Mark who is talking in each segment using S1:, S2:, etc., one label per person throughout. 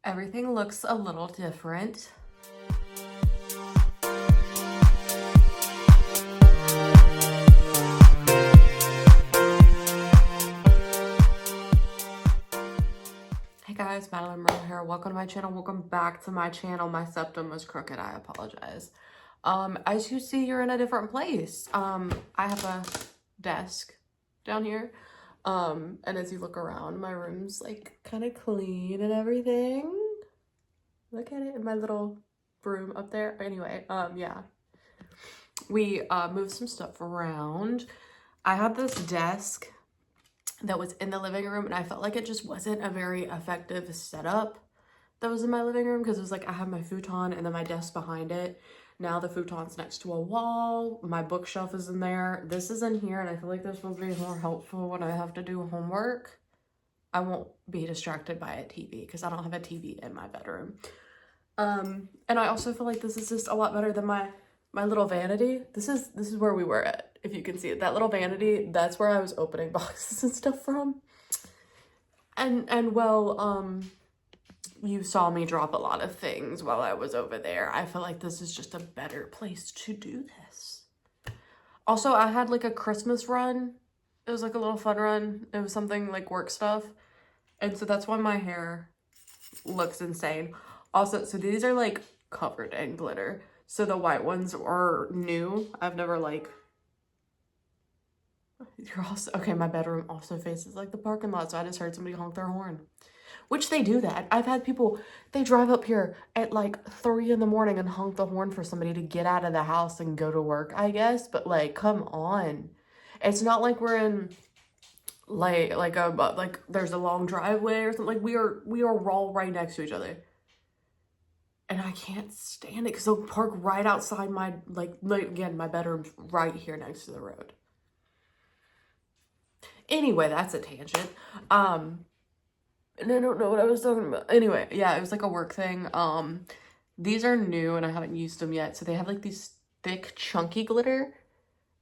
S1: Everything looks a little different. Hey guys, Madeline Merle here. Welcome to my channel. Welcome back to my channel. My septum was crooked. I apologize. As you see, you're in a different place. I have a desk down here. And as you look around, my room's like kind of clean and everything. Look at it in my little room up there. Anyway, yeah. We moved some stuff around. I had this desk that was in the living room and I felt like it just wasn't a very effective setup that was in my living room because it was like I have my futon and then my desk behind it. Now the futon's next to a wall. My bookshelf is in there. This is in here and I feel like this will be more helpful when I have to do homework. I won't be distracted by a TV because I don't have a TV in my bedroom. And I also feel like this is just a lot better than my little vanity. This is where we were at. If you can see it, that little vanity, that's where I was opening boxes and stuff from. And well, you saw me drop a lot of things while I was over there. I feel like this is just a better place to do this. Also, I had like a Christmas run. It was like a little fun run. It was something like work stuff. And so that's why my hair looks insane. Also, so these are like covered in glitter. So the white ones are new. I've never like... You're also... Okay, my bedroom also faces like the parking lot. So I just heard somebody honk their horn. Which they do that. I've had people, they drive up here at like 3 in the morning and honk the horn for somebody to get out of the house and go to work, I guess. But like, come on. It's not like we're in like there's a long driveway or something. Like we are all right next to each other. And I can't stand it because they'll park right outside my, like again, my bedroom's right here next to the road. Anyway, that's a tangent. And I don't know what I was talking about. Anyway, yeah, it was like a work thing. These are new and I haven't used them yet. So they have like these thick, chunky glitter.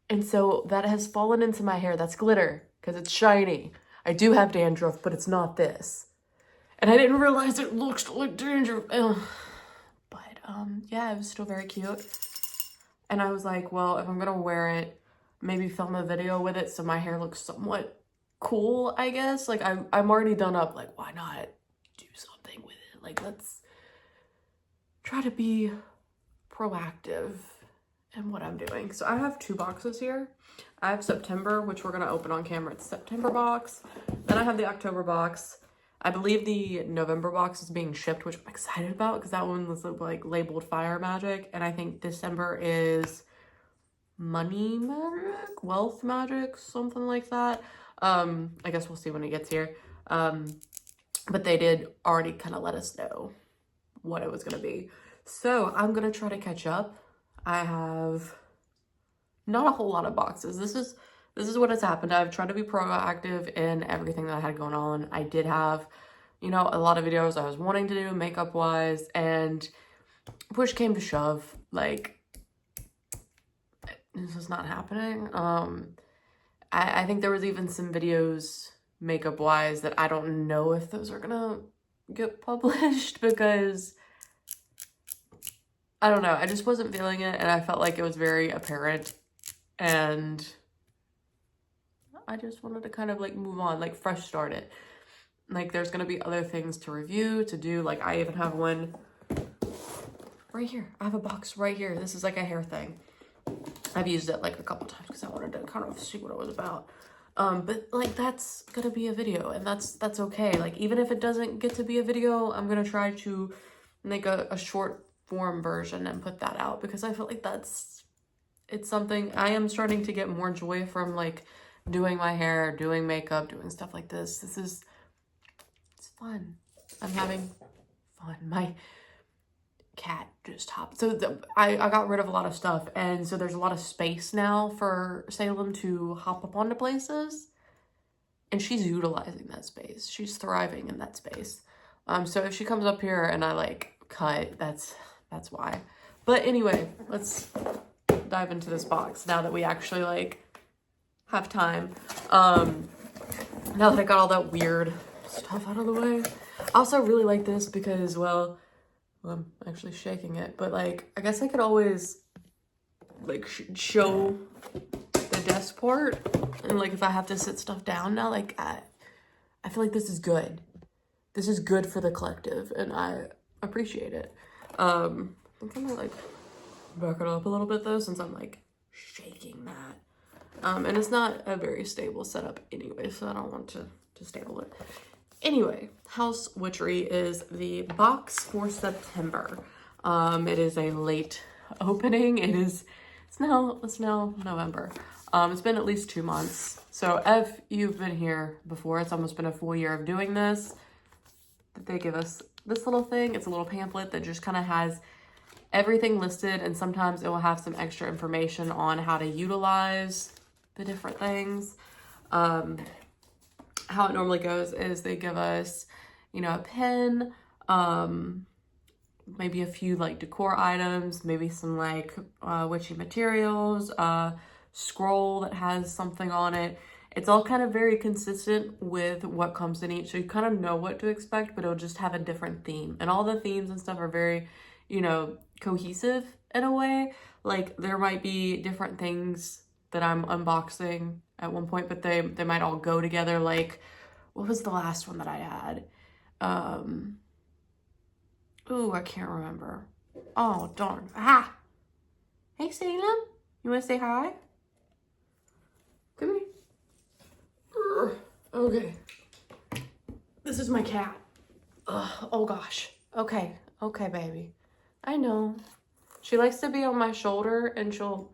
S1: And so that has fallen into my hair. That's glitter because it's shiny. I do have dandruff, but it's not this. And I didn't realize it looks like dandruff. Ugh. Yeah, it was still very cute. And I was like, well, if I'm gonna wear it, maybe film a video with it so my hair looks somewhat cool, I guess. Like I'm already done up. Like, why not do something with it? Like, let's try to be proactive in what I'm doing. So I have 2 boxes here. I have September, which we're gonna open on camera. It's September box. Then I have the October box. I believe the November box is being shipped, which I'm excited about because that one was like labeled Fire Magic. And I think December is Money Magic, Wealth Magic, something like that. I guess we'll see when it gets here. But they did already kind of let us know what it was going to be. So I'm going to try to catch up. I have not a whole lot of boxes. This is what has happened. I've tried to be proactive in everything that I had going on. I did have, you know, a lot of videos I was wanting to do makeup wise, and push came to shove, like, this is not happening. I think there was even some videos makeup wise that I don't know if those are gonna get published because I don't know. I just wasn't feeling it and I felt like it was very apparent and I just wanted to kind of like move on, like fresh start it. Like there's gonna be other things to review, to do. Like I even have one right here. I have a box right here. This is like a hair thing. I've used it like a couple times because I wanted to kind of see what it was about. But like that's gonna be a video and that's okay. Like even if it doesn't get to be a video, I'm gonna try to make a short form version and put that out because I feel like it's something I am starting to get more joy from, like doing my hair, doing makeup, doing stuff like this. It's fun. I'm having fun. My cat just hopped. So I got rid of a lot of stuff. And so there's a lot of space now for Salem to hop up onto places. And she's utilizing that space. She's thriving in that space. So if she comes up here and I like cut, that's why. But anyway, let's dive into this box now that we actually like have time. Now that I got all that weird stuff out of the way. I also really like this because, well, I'm actually shaking it, but like, I guess I could always like show the desk part, and like if I have to sit stuff down now, like I feel like this is good. This is good for the collective, and I appreciate it. I think I'm gonna like back it up a little bit though, since I'm like shaking that. And it's not a very stable setup anyway, so I don't want to stable it. Anyway, House Witchery is the box for September. It is a late opening. It's now November. It's been at least 2 months. So if you've been here before, it's almost been a full year of doing this. They give us this little thing. It's a little pamphlet that just kind of has everything listed, and sometimes it will have some extra information on how to utilize the different things. How it normally goes is they give us, you know, a pen, maybe a few like decor items, maybe some like witchy materials, scroll that has something on it. It's all kind of very consistent with what comes in each, so you kind of know what to expect, but it'll just have a different theme. And all the themes and stuff are very, you know, cohesive in a way. Like there might be different things that I'm unboxing at one point, but they might all go together. Like, what was the last one that I had? Ooh, I can't remember. Oh, darn. Ah! Hey, Salem. You want to say hi? Come here. Okay. This is my cat. Oh, gosh. Okay. Okay, baby. I know. She likes to be on my shoulder, and she'll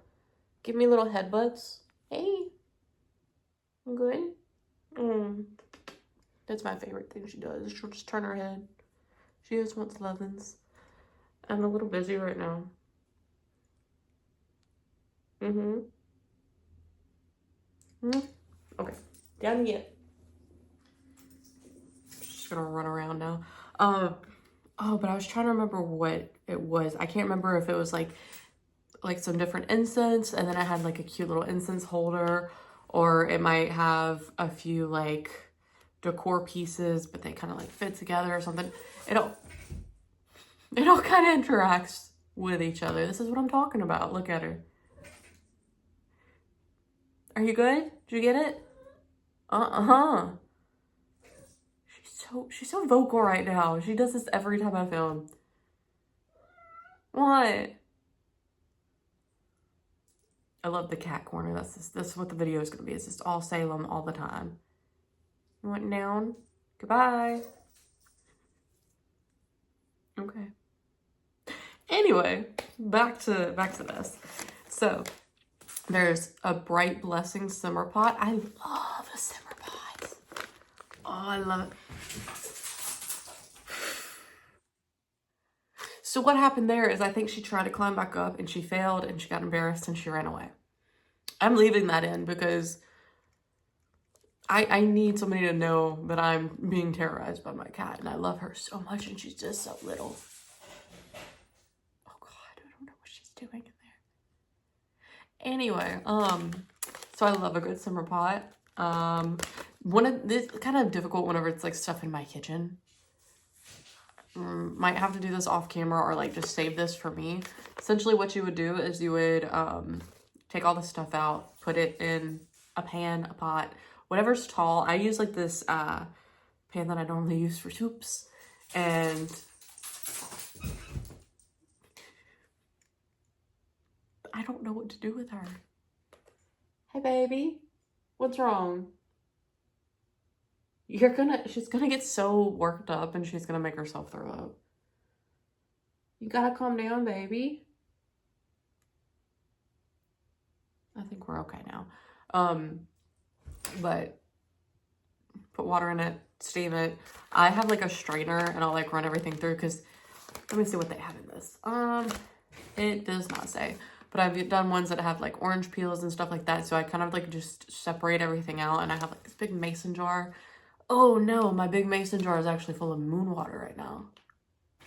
S1: give me little headbutts. Hey. I'm good? That's my favorite thing she does. She'll just turn her head. She just wants lovin's. I'm a little busy right now. Okay. Down again. Just gonna run around now. Oh, but I was trying to remember what it was. I can't remember if it was like some different incense, and then I had like a cute little incense holder, or it might have a few like decor pieces, but they kind of like fit together or something. It all kind of interacts with each other. This is what I'm talking about. Look at her. Are you good? Did you get it? She's so vocal right now. She does this every time I film. What? I love the cat corner. That's what the video is gonna be. It's just all Salem all the time. You went down? Goodbye. Okay. Anyway, back to this. So there's a Bright Blessing simmer pot. I love a simmer pot. Oh, I love it. So what happened there is I think she tried to climb back up and she failed and she got embarrassed and she ran away. I'm leaving that in because I need somebody to know that I'm being terrorized by my cat, and I love her so much, and she's just so little. Oh God, I don't know what she's doing in there. Anyway, so I love a good simmer pot. This kind of difficult whenever it's like stuff in my kitchen. Might have to do this off camera or like just save this for me. Essentially what you would do is you would take all the stuff out, put it in a pan, a pot, whatever's tall. I use like this pan that I normally use for soups, and I don't know what to do with her. Hey baby, what's wrong? She's gonna get so worked up and she's gonna make herself throw up. You gotta calm down, baby. I think we're okay now. But put water in it, steam it. I have like a strainer and I'll like run everything through because let me see what they have in this. It does not say, but I've done ones that have like orange peels and stuff like that. So I kind of like just separate everything out, and I have like this big mason jar. Oh no, my big mason jar is actually full of moon water right now.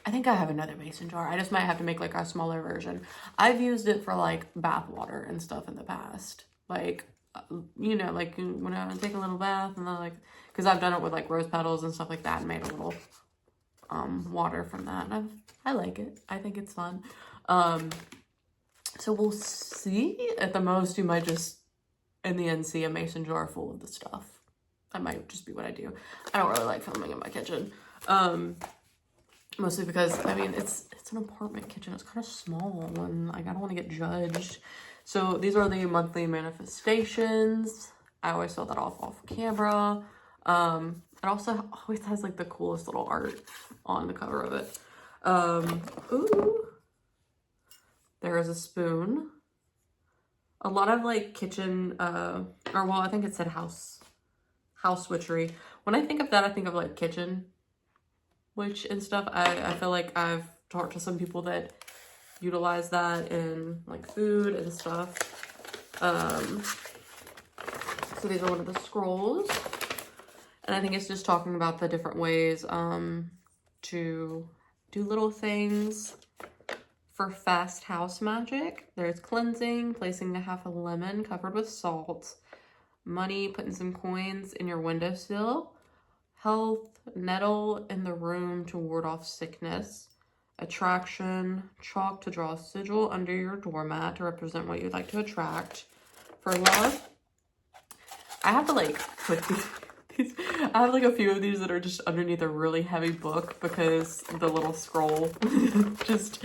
S1: I think I have another mason jar. I just might have to make like a smaller version. I've used it for like bath water and stuff in the past. Like, you know, like when I take a little bath and then like, because I've done it with like rose petals and stuff like that and made a little water from that. And I like it. I think it's fun. So we'll see. At the most, you might just, in the end, see a mason jar full of the stuff. That might just be what I do. I don't really like filming in my kitchen. Mostly because, I mean, it's an apartment kitchen. It's kind of small and like I don't want to get judged. So these are the monthly manifestations. I always throw that off camera. It also always has like the coolest little art on the cover of it. Ooh. There is a spoon. A lot of like kitchen, or well, I think it said house witchery. When I think of that, I think of like kitchen witch and stuff. I feel like I've talked to some people that utilize that in like food and stuff. So these are one of the scrolls. And I think it's just talking about the different ways to do little things for fast house magic. There's cleansing, placing a half a lemon covered with salt, money, putting some coins in your windowsill, health, nettle in the room to ward off sickness, attraction, chalk to draw a sigil under your doormat to represent what you'd like to attract. For love, I have to like put these, I have like a few of these that are just underneath a really heavy book because the little scroll just,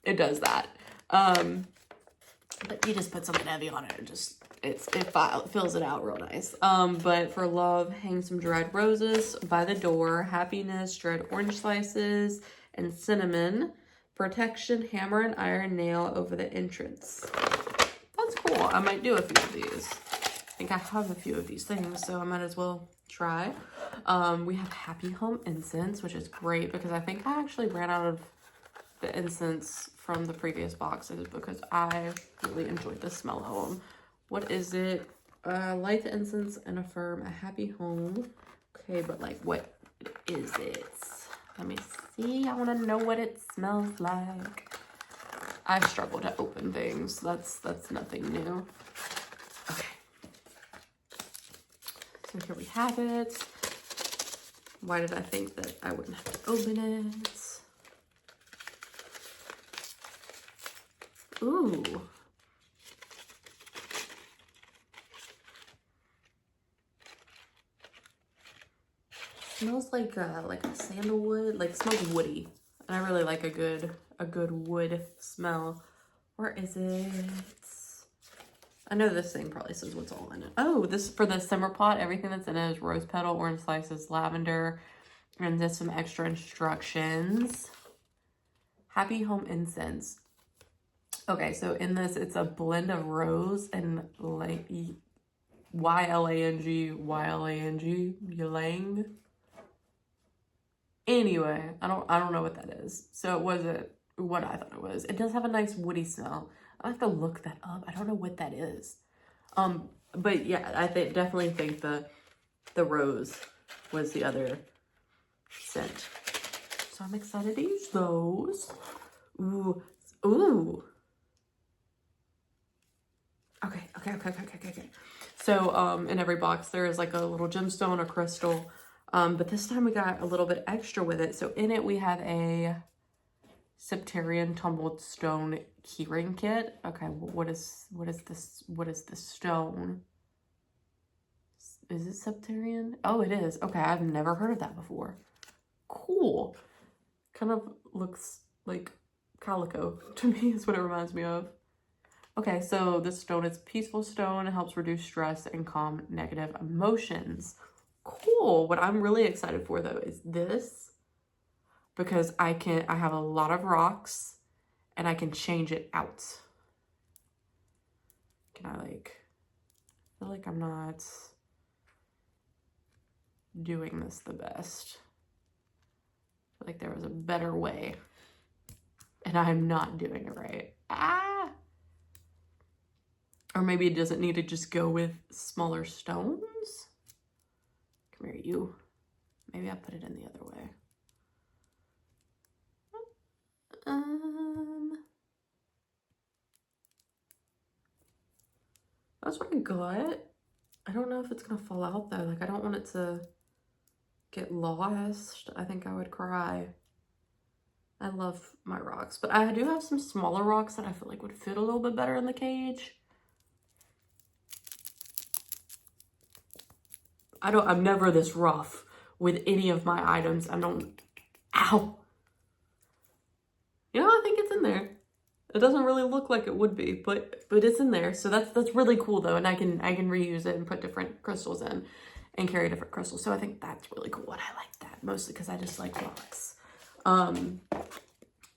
S1: it does that. But you just put something heavy on it and just, it fills it out real nice. But for love, hang some dried roses by the door, happiness, dried orange slices, and cinnamon. Protection, hammer and iron nail over the entrance. That's cool. I might do a few of these. I think I have a few of these things, so I might as well try. We have Happy Home Incense, which is great because I think I actually ran out of the incense from the previous boxes because I really enjoyed the smell of them. What is it? Light the incense and affirm a happy home. Okay, but like what is it? Let me see. I want to know what it smells like. I struggle to open things. That's nothing new. Okay. So here we have it. Why did I think that I wouldn't have to open it? Ooh. Smells like a sandalwood, like smells woody. And I really like a good wood smell. Where is it? I know this thing probably says what's all in it. Oh, this for the simmer pot, everything that's in it is rose petal, orange slices, lavender, and just some extra instructions. Happy Home Incense. Okay, so in this, it's a blend of rose and like Y-L-A-N-G, ylang. Anyway, I don't know what that is. So it wasn't what I thought it was. It does have a nice woody smell. I have to look that up. I don't know what that is. But yeah, I definitely think the rose was the other scent. So I'm excited to use those. Ooh. Okay. So, in every box, there is like a little gemstone or crystal. But this time we got a little bit extra with it. So in it, we have a Septarian tumbled stone keyring kit. Okay, what is this? What is this stone? Is it Septarian? Oh, it is. Okay, I've never heard of that before. Cool. Kind of looks like calico to me is what it reminds me of. Okay, so this stone is peaceful stone. It helps reduce stress and calm negative emotions. Cool. What I'm really excited for though is this, because I have a lot of rocks and I can change it out. Can I I feel like I'm not doing this the best. I feel like there was a better way and I'm not doing it right. Or maybe it doesn't need to just go with smaller stones. Come here, you. Maybe I put it in the other way. That's what I got. I don't know if it's gonna fall out though. Like I don't want it to get lost, I think I would cry. I love my rocks, but I do have some smaller rocks that I feel like would fit a little bit better in the cage. I'm never this rough with any of my items. Ow. You know, I think it's in there. It doesn't really look like it would be, but it's in there. So that's really cool though. And I can reuse it and put different crystals in and carry different crystals. So I think that's really cool. And I like that mostly because I just like rocks.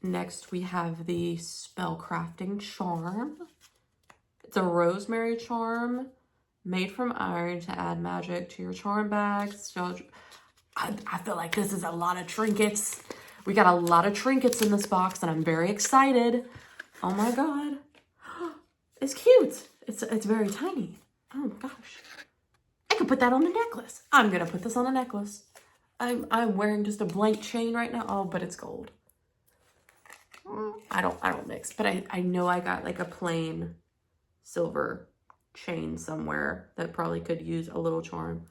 S1: Next we have the spell crafting charm. It's a rosemary charm made from iron to add magic to your charm bags. So I feel like this is a lot of trinkets. We got a lot of trinkets in this box and I'm very excited. Oh my God. It's cute. It's very tiny. Oh my gosh. I could put that on a necklace. I'm gonna put this on a necklace. I'm wearing just a blank chain right now. Oh, but it's gold. I don't mix, but I know I got like a plain silver chain somewhere that probably could use a little charm.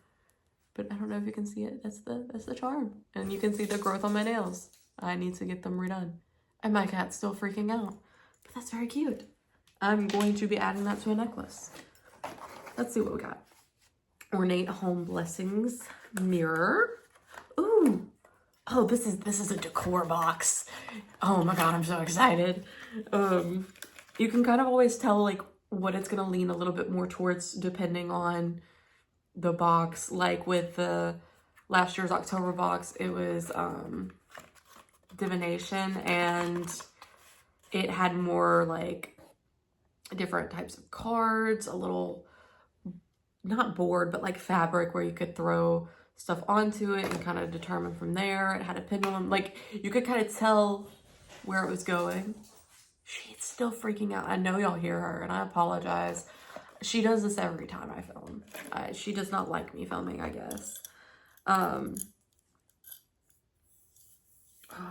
S1: But I don't know if you can see it. That's the charm. And you can see the growth on my nails. I need to get them redone. And my cat's still freaking out. But that's very cute. I'm going to be adding that to a necklace. Let's see what we got. Ornate Home Blessings mirror. Ooh. Oh, this is a decor box. Oh my God, I'm so excited. You can kind of always tell like what it's gonna lean a little bit more towards depending on the box. Like with the last year's October box, it was divination, and it had more like different types of cards, a little, not board, but like fabric where you could throw stuff onto it and kind of determine from there. It had a pendulum, like you could kind of tell where it was going. She's still freaking out. I know y'all hear her and I apologize. She does this every time I film. She does not like me filming, I guess. Oh,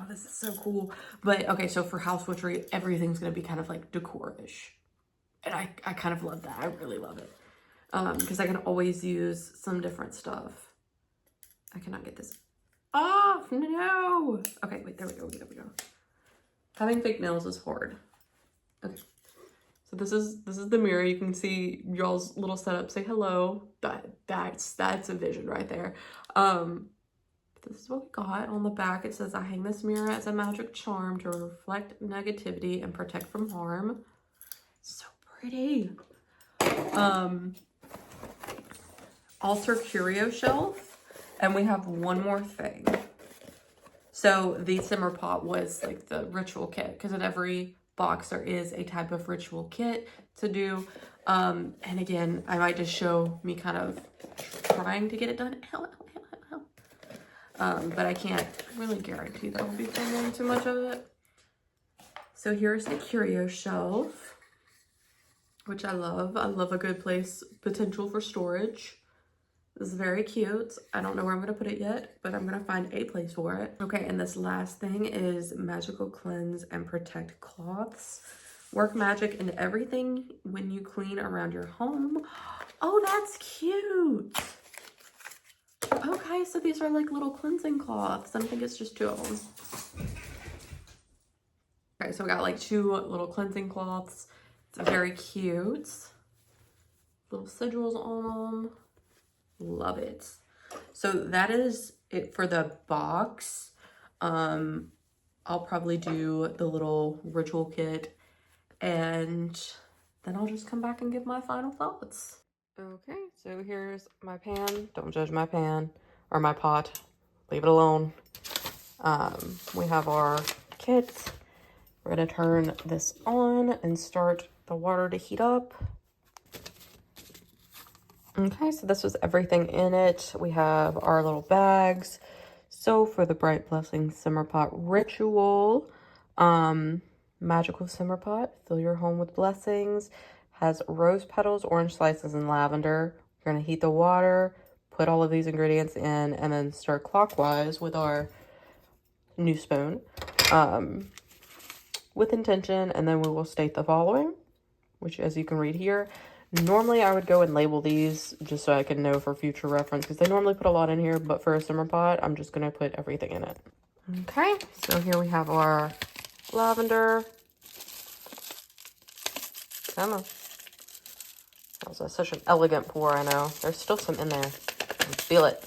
S1: this is so cool. But okay, so for House Witchery, everything's gonna be kind of like decor-ish. And I kind of love that. I really love it. Because I can always use some different stuff. I cannot get this off. No. Okay, wait, there we go. There we go. Having fake nails is hard. Okay. So this is the mirror. You can see y'all's little setup. Say hello. That's a vision right there. This is what we got. On the back it says, I hang this mirror as a magic charm to reflect negativity and protect from harm. So pretty. Altar curio shelf. And we have one more thing. So the simmer pot was like the ritual kit, because in every box there is a type of ritual kit to do. And again, I might just show me kind of trying to get it done. But I can't really guarantee that I'll be filming too much of it. So here's the curio shelf, which I love. I love a good place, potential for storage. This is very cute. I don't know where I'm going to put it yet, but I'm going to find a place for it. Okay, and this last thing is magical cleanse and protect cloths. Work magic into everything when you clean around your home. Oh, that's cute. Okay, so these are like little cleansing cloths. I think it's just 2 of them. Okay, so we got like 2 little cleansing cloths. It's very cute. Little sigils on them. Love it. So that is it for the box. I'll probably do the little ritual kit and then I'll just come back and give my final thoughts. Okay, so here's my pan. Don't judge my pan or my pot. Leave it alone. We have our kit. We're gonna turn this on and start the water to heat up. Okay, so this was everything in it. We have our little bags. So for the Bright Blessing Simmer Pot Ritual, magical simmer pot, fill your home with blessings, has rose petals, orange slices, and lavender. We're gonna heat the water, put all of these ingredients in, and then start clockwise with our new spoon, with intention, and then we will state the following, which as you can read here: Normally I would go and label these just so I can know for future reference, because they normally put a lot in here, but for a simmer pot, I'm just going to put everything in it. Okay, so here we have our lavender. Come on. That was such an elegant pour, I know. There's still some in there. I feel it.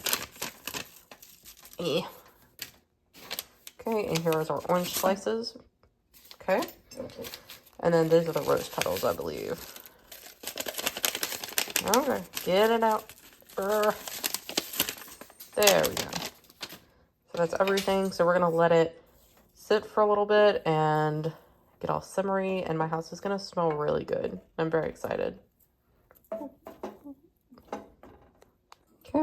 S1: Eh. Okay, and here is our orange slices. Okay. And then these are the rose petals, I believe. Okay, get it out. There we go. So that's everything. So we're going to let it sit for a little bit and get all simmery. And my house is going to smell really good. I'm very excited. Okay,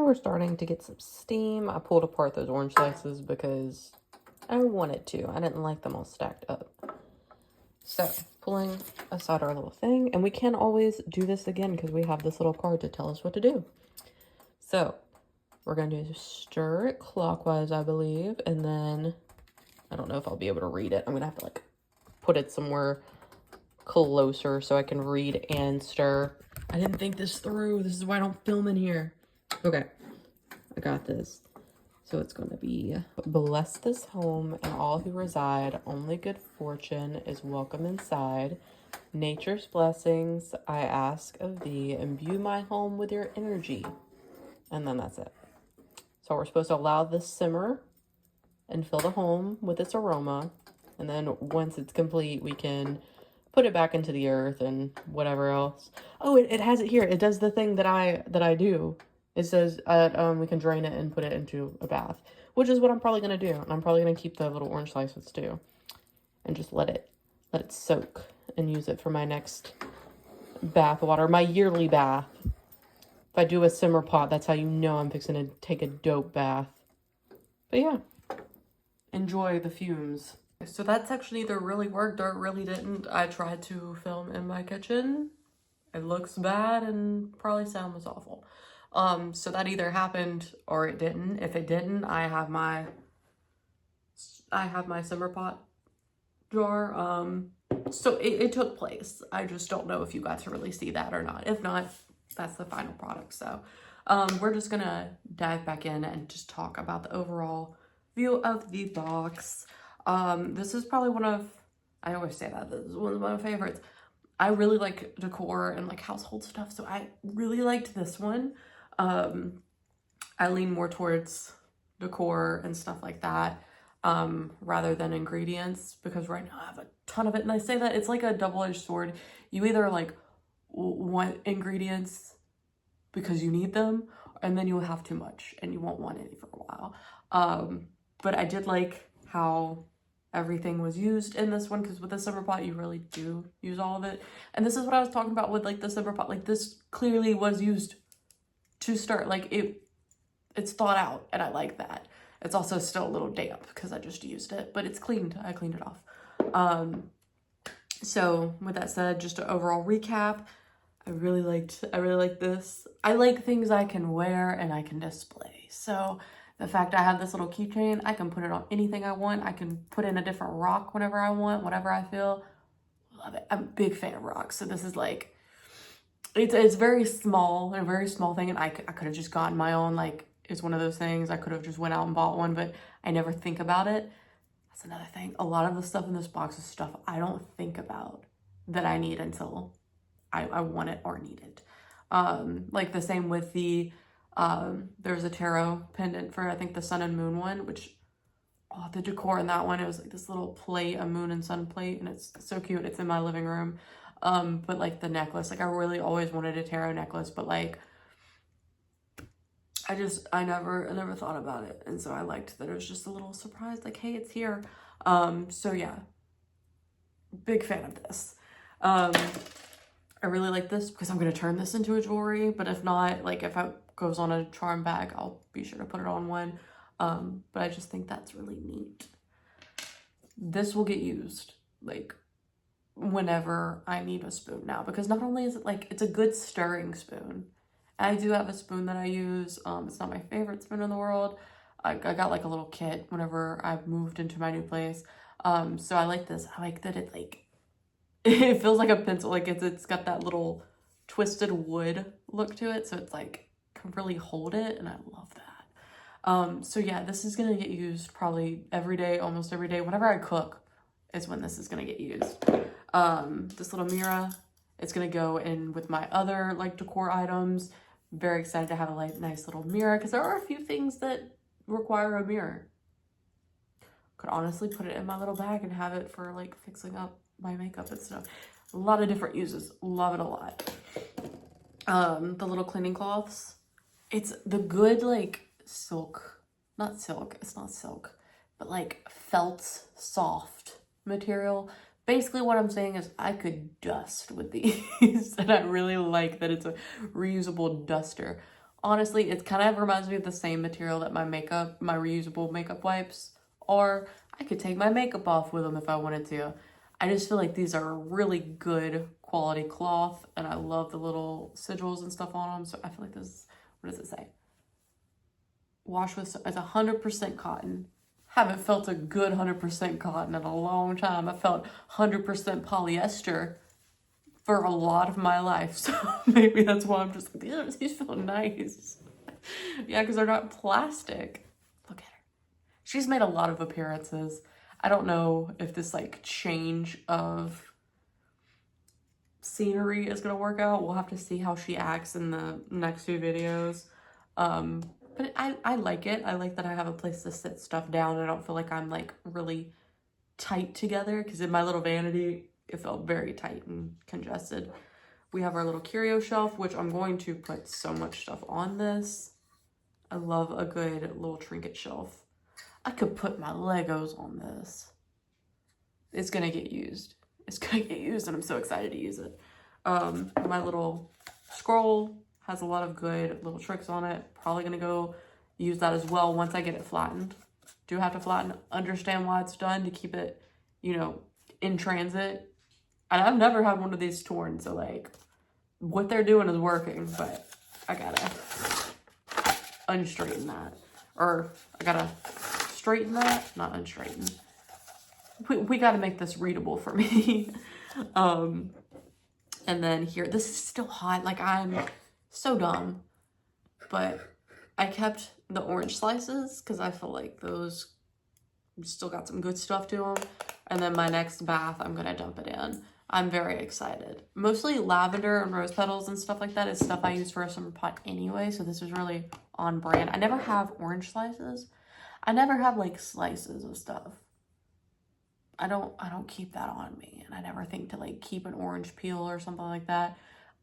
S1: we're starting to get some steam. I pulled apart those orange slices because I wanted to. I didn't like them all stacked up. So, pulling aside our little thing. And we can always do this again because we have this little card to tell us what to do. So, we're going to stir it clockwise, I believe. And then, I don't know if I'll be able to read it. I'm going to have to, like, put it somewhere closer so I can read and stir. I didn't think this through. This is why I don't film in here. Okay, I got this. So it's going to be, bless this home and all who reside. Only good fortune is welcome inside. Nature's blessings I ask of thee. Imbue my home with your energy. And then that's it. So we're supposed to allow this simmer and fill the home with its aroma. And then once it's complete, we can put it back into the earth and whatever else. Oh, it has it here. It does the thing that I do. It says we can drain it and put it into a bath, which is what I'm probably going to do. And I'm probably going to keep the little orange slices too and just let it soak and use it for my next bath water, my yearly bath. If I do a simmer pot, that's how you know I'm fixing to take a dope bath. But yeah, enjoy the fumes. So that section either really worked or it really didn't. I tried to film in my kitchen. It looks bad and probably sound was awful. So that either happened or it didn't. If it didn't, I have my simmer pot jar. So it took place. I just don't know if you got to really see that or not. If not, that's the final product. So, we're just gonna dive back in and just talk about the overall view of the box. This is probably I always say that, this is one of my favorites. I really like decor and like household stuff, so I really liked this one. I lean more towards decor and stuff like that, rather than ingredients, because right now I have a ton of it. And I say that it's like a double-edged sword. You either like want ingredients because you need them, and then you'll have too much and you won't want any for a while. But I did like how everything was used in this one, because with the simmer pot you really do use all of it. And this is what I was talking about with like the simmer pot. Like this clearly was used to start, like it's thought out, and I like that. It's also still a little damp because I just used it, but it's cleaned. I cleaned it off. So with that said, just an overall recap, I really liked this. I like things I can wear and I can display. So the fact I have this little keychain, I can put it on anything I want. I can put in a different rock whenever I want, whatever I feel. Love it. I'm a big fan of rocks. So this is like, it's very small, a very small thing. And I could have just gotten my own, like, it's one of those things. I could have just went out and bought one, but I never think about it. That's another thing. A lot of the stuff in this box is stuff I don't think about that I need until I want it or need it. Like the same with the, there's a tarot pendant for, I think, the sun and moon one, which, oh, the decor in that one, it was like this little plate, a moon and sun plate, and it's so cute. It's in my living room. But like the necklace, like I really always wanted a tarot necklace, but like, I never thought about it. And so I liked that it was just a little surprise, like, hey, it's here. So yeah, big fan of this. I really like this because I'm going to turn this into a jewelry, but if not, like if it goes on a charm bag, I'll be sure to put it on one. But I just think that's really neat. This will get used like whenever I need a spoon now, because not only is it like, it's a good stirring spoon. I do have a spoon that I use. It's not my favorite spoon in the world. I got like a little kit whenever I moved into my new place. So I like this. I like that it like, it feels like a pencil. Like it's got that little twisted wood look to it, so it's like can really hold it, and I love that. So yeah, this is gonna get used probably every day, almost every day. Whenever I cook is when this is gonna get used. This little mirror, it's gonna go in with my other like decor items. Very excited to have a like nice little mirror because there are a few things that require a mirror. Could honestly put it in my little bag and have it for like fixing up my makeup and stuff. A lot of different uses. Love it a lot. The little cleaning cloths. It's the good like silk, not silk, it's not silk, but like felt soft material. Basically what I'm saying is I could dust with these and I really like that it's a reusable duster. Honestly, it kind of reminds me of the same material that my reusable makeup wipes are. I could take my makeup off with them if I wanted to. I just feel like these are a really good quality cloth and I love the little sigils and stuff on them. So I feel like this, what does it say? Wash with, it's 100% cotton. Haven't felt a good 100% cotton in a long time. I felt 100% polyester for a lot of my life. So maybe that's why I'm just like, these feel nice. Yeah, because they're not plastic. Look at her. She's made a lot of appearances. I don't know if this like change of scenery is going to work out. We'll have to see how she acts in the next few videos. But I like it. I like that I have a place to sit stuff down. I don't feel like I'm like really tight together because in my little vanity, it felt very tight and congested. We have our little curio shelf, which I'm going to put so much stuff on this. I love a good little trinket shelf. I could put my Legos on this. It's gonna get used. It's gonna get used and I'm so excited to use it. My little scroll has a lot of good little tricks on it. Probably gonna go use that as well once I get it flattened. Do have to flatten, understand why it's done to keep it, you know, in transit. And I've never had one of these torn, so like what they're doing is working, but I gotta unstraighten that. Or I gotta straighten that, not unstraighten. We gotta make this readable for me. And then here, this is still hot. Like I'm so dumb, but I kept the orange slices because I feel like those still got some good stuff to them. And then my next bath, I'm gonna dump it in. I'm very excited. Mostly lavender and rose petals and stuff like that is stuff I use for a summer pot anyway, so this is really on brand. I never have orange slices. I never have like slices of stuff. I don't keep that on me, and I never think to like keep an orange peel or something like that.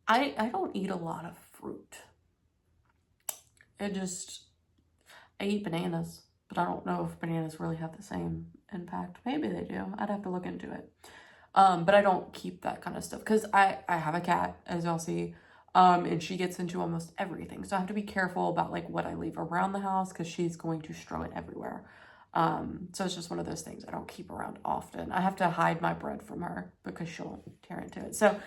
S1: I don't eat a lot of fruit. I eat bananas, but I don't know if bananas really have the same impact. Maybe they do. I'd have to look into it. But I don't keep that kind of stuff because I have a cat, as y'all see, and she gets into almost everything. So I have to be careful about like what I leave around the house because she's going to strew it everywhere. So it's just one of those things I don't keep around often. I have to hide my bread from her because she'll tear into it. So,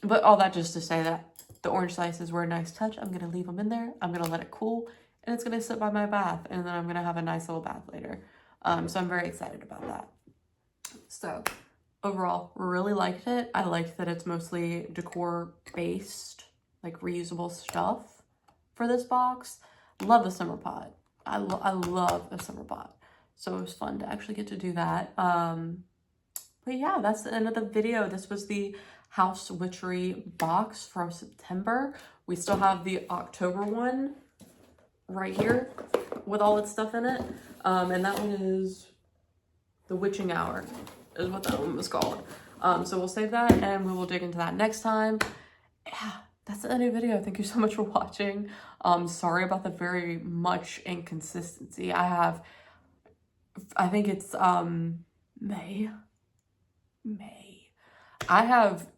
S1: but all that just to say that the orange slices were a nice touch. I'm going to leave them in there. I'm going to let it cool and it's going to sit by my bath. And then I'm going to have a nice little bath later. So I'm very excited about that. So overall, really liked it. I liked that it's mostly decor based, like reusable stuff for this box. Love the summer pot. I love a summer pot. So it was fun to actually get to do that. But yeah, that's the end of the video. This was the House Witchery box from September. We still have the October one right here with all its stuff in it. And that one is the Witching Hour is what that one was called. So we'll save that and we will dig into that next time. Yeah, that's the end of the video. Thank you so much for watching. Sorry about the very much inconsistency. I think it's May. I have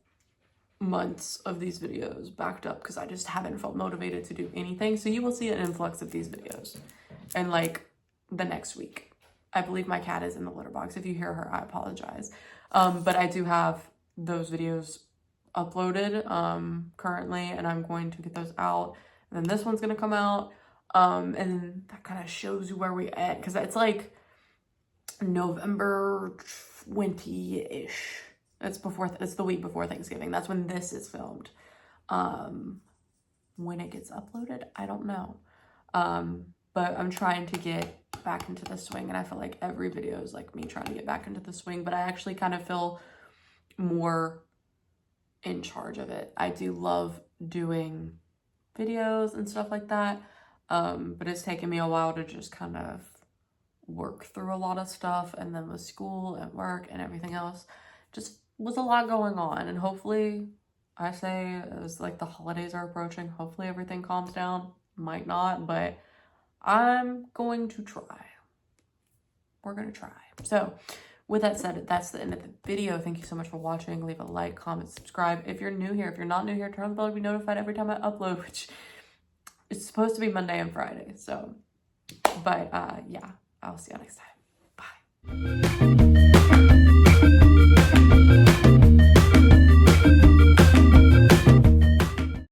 S1: months of these videos backed up because I just haven't felt motivated to do anything. So you will see an influx of these videos in like the next week. I believe my cat is in the litter box. If you hear her, I apologize. But I do have those videos uploaded currently, and I'm going to get those out. And then this one's gonna come out. And that kind of shows you where we at, because it's like November 20-ish. It's the week before Thanksgiving. That's when this is filmed. When it gets uploaded, I don't know. But I'm trying to get back into the swing, and I feel like every video is like me trying to get back into the swing, but I actually kind of feel more in charge of it. I do love doing videos and stuff like that, but it's taken me a while to just kind of work through a lot of stuff, and then with school and work and everything else, just was a lot going on. And hopefully, I say as like the holidays are approaching, hopefully everything calms down. Might not, but I'm going to try. We're gonna try. So with that said, that's the end of the video. Thank you so much for watching. Leave a like, comment, subscribe. If you're new here, if you're not new here, turn on the bell to be notified every time I upload, which is supposed to be Monday and Friday. So, but yeah, I'll see you next time. Bye.